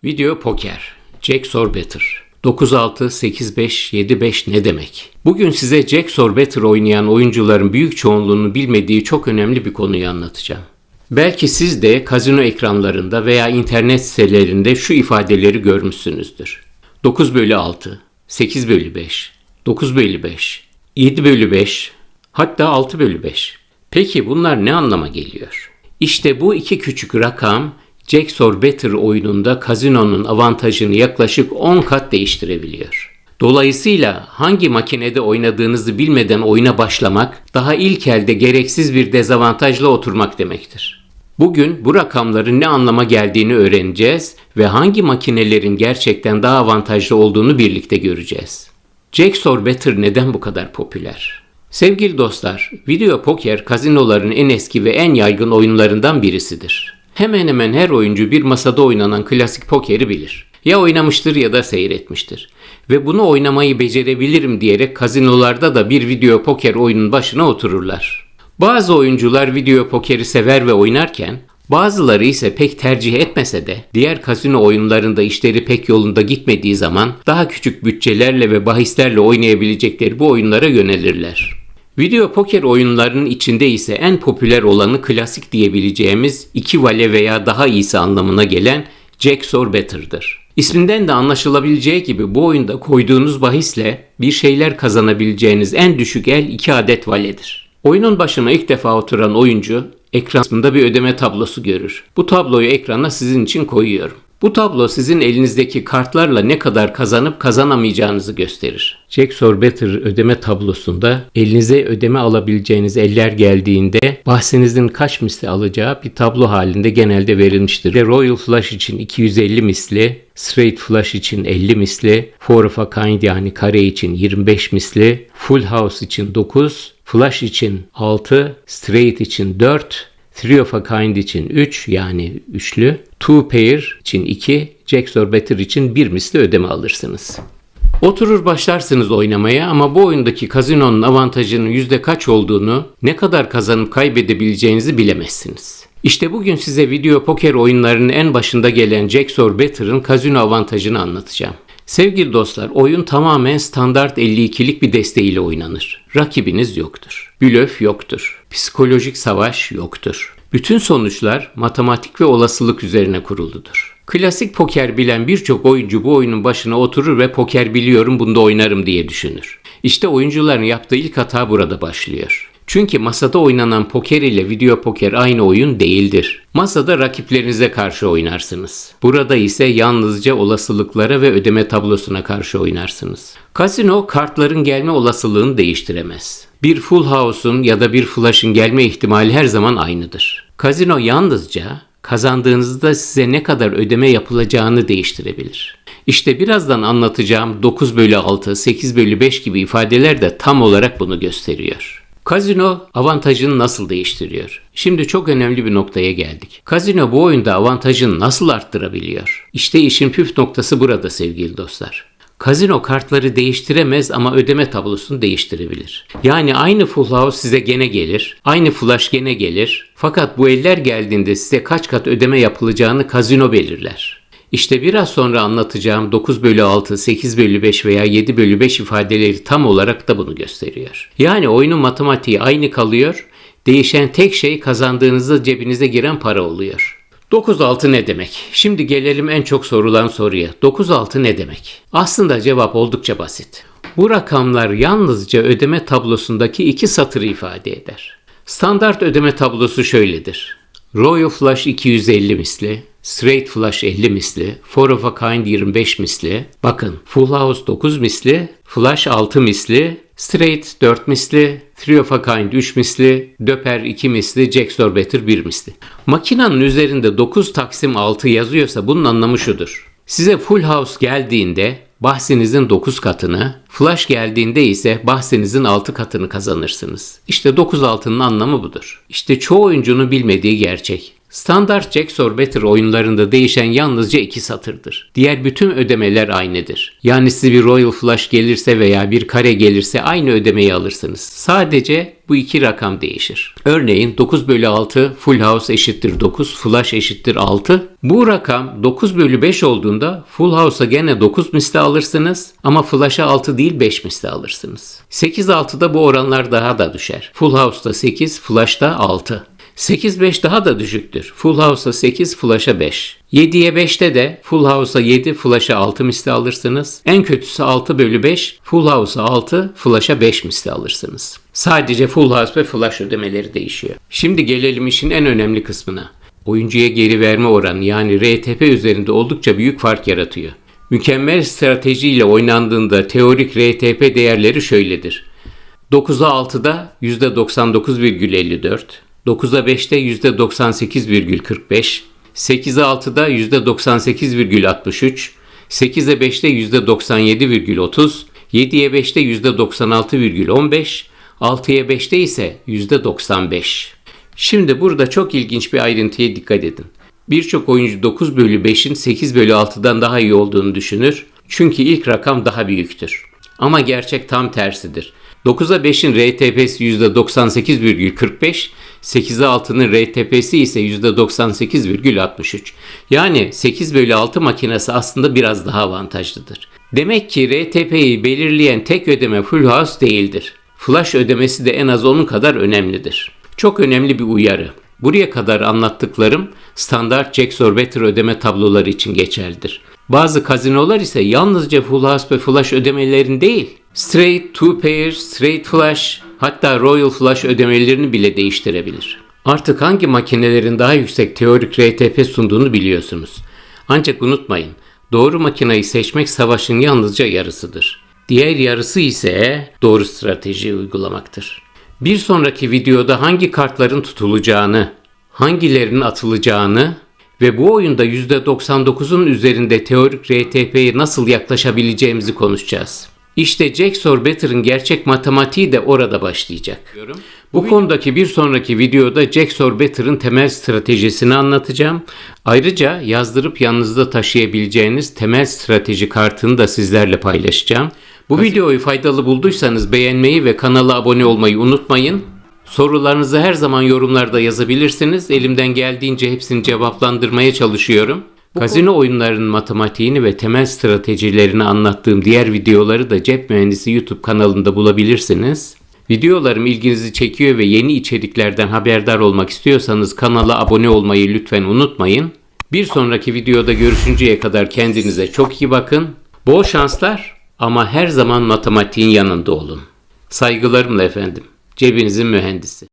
Video poker. Jack or better. 9-6, 8-5, 7-5 ne demek? Bugün size Jack or better oynayan oyuncuların büyük çoğunluğunun bilmediği çok önemli bir konuyu anlatacağım. Belki siz de kazino ekranlarında veya internet sitelerinde şu ifadeleri görmüşsünüzdür. 9/6, 8/5, 9/5, 7/5, hatta 6/5. Peki bunlar ne anlama geliyor? İşte bu iki küçük rakam Jack or better oyununda kazinonun avantajını yaklaşık 10 kat değiştirebiliyor. Dolayısıyla hangi makinede oynadığınızı bilmeden oyuna başlamak daha ilk elde gereksiz bir dezavantajla oturmak demektir. Bugün bu rakamların ne anlama geldiğini öğreneceğiz ve hangi makinelerin gerçekten daha avantajlı olduğunu birlikte göreceğiz. Jack or better neden bu kadar popüler? Sevgili dostlar, video poker kazinoların en eski ve en yaygın oyunlarından birisidir. Hemen hemen her oyuncu bir masada oynanan klasik pokeri bilir. Ya oynamıştır ya da seyretmiştir. Ve bunu oynamayı becerebilirim diyerek kazinolarda da bir video poker oyunun başına otururlar. Bazı oyuncular video pokeri sever ve oynarken, bazıları ise pek tercih etmese de diğer kazino oyunlarında işleri pek yolunda gitmediği zaman daha küçük bütçelerle ve bahislerle oynayabilecekleri bu oyunlara yönelirler. Video poker oyunlarının içinde ise en popüler olanı klasik diyebileceğimiz 2 vale veya daha iyisi anlamına gelen Jack or better'dır. İsminden de anlaşılabileceği gibi bu oyunda koyduğunuz bahisle bir şeyler kazanabileceğiniz en düşük el 2 adet valedir. Oyunun başına ilk defa oturan oyuncu ekranda bir ödeme tablosu görür. Bu tabloyu ekrana sizin için koyuyorum. Bu tablo sizin elinizdeki kartlarla ne kadar kazanıp kazanamayacağınızı gösterir. Jack or better ödeme tablosunda elinize ödeme alabileceğiniz eller geldiğinde bahsinizin kaç misli alacağı bir tablo halinde genelde verilmiştir. Royal Flush için 250 misli, Straight Flush için 50 misli, Four of a Kind yani kare için 25 misli, Full House için 9, Flush için 6, Straight için 4, Three of a Kind için 3 yani üçlü, Two Pair için 2, Jack or better için 1 misli ödeme alırsınız. Oturur başlarsınız oynamaya ama bu oyundaki kazinonun avantajının yüzde kaç olduğunu, ne kadar kazanıp kaybedebileceğinizi bilemezsiniz. İşte bugün size video poker oyunlarının en başında gelen Jack or better'ın kazino avantajını anlatacağım. Sevgili dostlar, oyun tamamen standart 52'lik bir desteğiyle oynanır. Rakibiniz yoktur. Blöf yoktur. Psikolojik savaş yoktur. Bütün sonuçlar matematik ve olasılık üzerine kuruludur. Klasik poker bilen birçok oyuncu bu oyunun başına oturur ve poker biliyorum bunda oynarım diye düşünür. İşte oyuncuların yaptığı ilk hata burada başlıyor. Çünkü masada oynanan poker ile video poker aynı oyun değildir. Masada rakiplerinize karşı oynarsınız. Burada ise yalnızca olasılıklara ve ödeme tablosuna karşı oynarsınız. Kazino kartların gelme olasılığını değiştiremez. Bir full house'un ya da bir flash'ın gelme ihtimali her zaman aynıdır. Kazino yalnızca kazandığınızda size ne kadar ödeme yapılacağını değiştirebilir. İşte birazdan anlatacağım 9/6, 8/5 gibi ifadeler de tam olarak bunu gösteriyor. Kazino avantajını nasıl değiştiriyor? Şimdi çok önemli bir noktaya geldik. Kazino bu oyunda avantajını nasıl arttırabiliyor? İşte işin püf noktası burada sevgili dostlar. Kazino kartları değiştiremez ama ödeme tablosunu değiştirebilir. Yani aynı full house size gene gelir, aynı flush gene gelir. Fakat bu eller geldiğinde size kaç kat ödeme yapılacağını kazino belirler. İşte biraz sonra anlatacağım 9/6, 8/5 veya 7/5 ifadeleri tam olarak da bunu gösteriyor. Yani oyunun matematiği aynı kalıyor, değişen tek şey kazandığınızda cebinize giren para oluyor. 9-6 ne demek? Şimdi gelelim en çok sorulan soruya. 9-6 ne demek? Aslında cevap oldukça basit. Bu rakamlar yalnızca ödeme tablosundaki 2 satırı ifade eder. Standart ödeme tablosu şöyledir. Royal Flush 250 misli, Straight Flush 50 misli, Four of a Kind 25 misli, bakın Full House 9 misli, Flush 6 misli, Straight 4 misli, Three of a Kind 3 misli, Döper 2 misli, Jack or better 1 misli. Makinanın üzerinde 9 taksim 6 yazıyorsa bunun anlamı şudur. Size Full House geldiğinde bahsinizin 9 katını, Flush geldiğinde ise bahsinizin 6 katını kazanırsınız. İşte 9-6'nın anlamı budur. İşte çoğu oyuncunun bilmediği gerçek. Standart Jack Better oyunlarında değişen yalnızca 2 satırdır. Diğer bütün ödemeler aynıdır. Yani size bir Royal Flush gelirse veya bir kare gelirse aynı ödemeyi alırsınız. Sadece bu 2 rakam değişir. Örneğin 9/6 Full House eşittir 9, Flush eşittir 6. Bu rakam 9/5 olduğunda Full House'a gene 9 misli alırsınız ama Flush'a 6 değil 5 misli alırsınız. 8/6'da bu oranlar daha da düşer. Full House'da 8, Flush'da 6. 8/5 daha da düşüktür. Full House'a 8, Flush'a 5. 7'ye 5'te de Full House'a 7, Flush'a 6 misli alırsınız. En kötüsü 6/5, Full House'a 6, Flush'a 5 misli alırsınız. Sadece Full House ve Flush ödemeleri değişiyor. Şimdi gelelim işin en önemli kısmına. Oyuncuya geri verme oranı yani RTP üzerinde oldukça büyük fark yaratıyor. Mükemmel stratejiyle oynandığında teorik RTP değerleri şöyledir. 9'a 6'da %99,54, 9'a 5'te %98,45, 8'e 6'da %98,63, 8'e 5'te %97,30, 7'ye 5'te %96,15, 6'ya 5'te ise %95. Şimdi burada çok ilginç bir ayrıntıya dikkat edin. Birçok oyuncu 9/5'in 8/6'dan daha iyi olduğunu düşünür. Çünkü ilk rakam daha büyüktür. Ama gerçek tam tersidir. 9'a 5'in RTP'si %98,45, 8'e 6'nın RTP'si ise %98,63. Yani 8/6 makinesi aslında biraz daha avantajlıdır. Demek ki RTP'yi belirleyen tek ödeme Full House değildir. Flush ödemesi de en az onun kadar önemlidir. Çok önemli bir uyarı. Buraya kadar anlattıklarım standart Jack Better ödeme tabloları için geçerlidir. Bazı kazinolar ise yalnızca Full House ve Flush ödemelerini değil, Straight, Two Pair, Straight Flush, hatta Royal Flush ödemelerini bile değiştirebilir. Artık hangi makinelerin daha yüksek teorik RTP sunduğunu biliyorsunuz. Ancak unutmayın, doğru makineyi seçmek savaşın yalnızca yarısıdır. Diğer yarısı ise doğru strateji uygulamaktır. Bir sonraki videoda hangi kartların tutulacağını, hangilerinin atılacağını ve bu oyunda %99'un üzerinde teorik RTP'ye nasıl yaklaşabileceğimizi konuşacağız. İşte Jack Better'ın gerçek matematiği de orada başlayacak. Bu konudaki bir sonraki videoda Jack Better'ın temel stratejisini anlatacağım. Ayrıca yazdırıp yanınızda taşıyabileceğiniz temel strateji kartını da sizlerle paylaşacağım. Bu videoyu faydalı bulduysanız beğenmeyi ve kanala abone olmayı unutmayın. Sorularınızı her zaman yorumlarda yazabilirsiniz. Elimden geldiğince hepsini cevaplandırmaya çalışıyorum. Kazino oyunlarının matematiğini ve temel stratejilerini anlattığım diğer videoları da Cep Mühendisi YouTube kanalında bulabilirsiniz. Videolarım ilginizi çekiyor ve yeni içeriklerden haberdar olmak istiyorsanız kanala abone olmayı lütfen unutmayın. Bir sonraki videoda görüşünceye kadar kendinize çok iyi bakın. Bol şanslar ama her zaman matematiğin yanında olun. Saygılarımla efendim. Cebinizin mühendisi.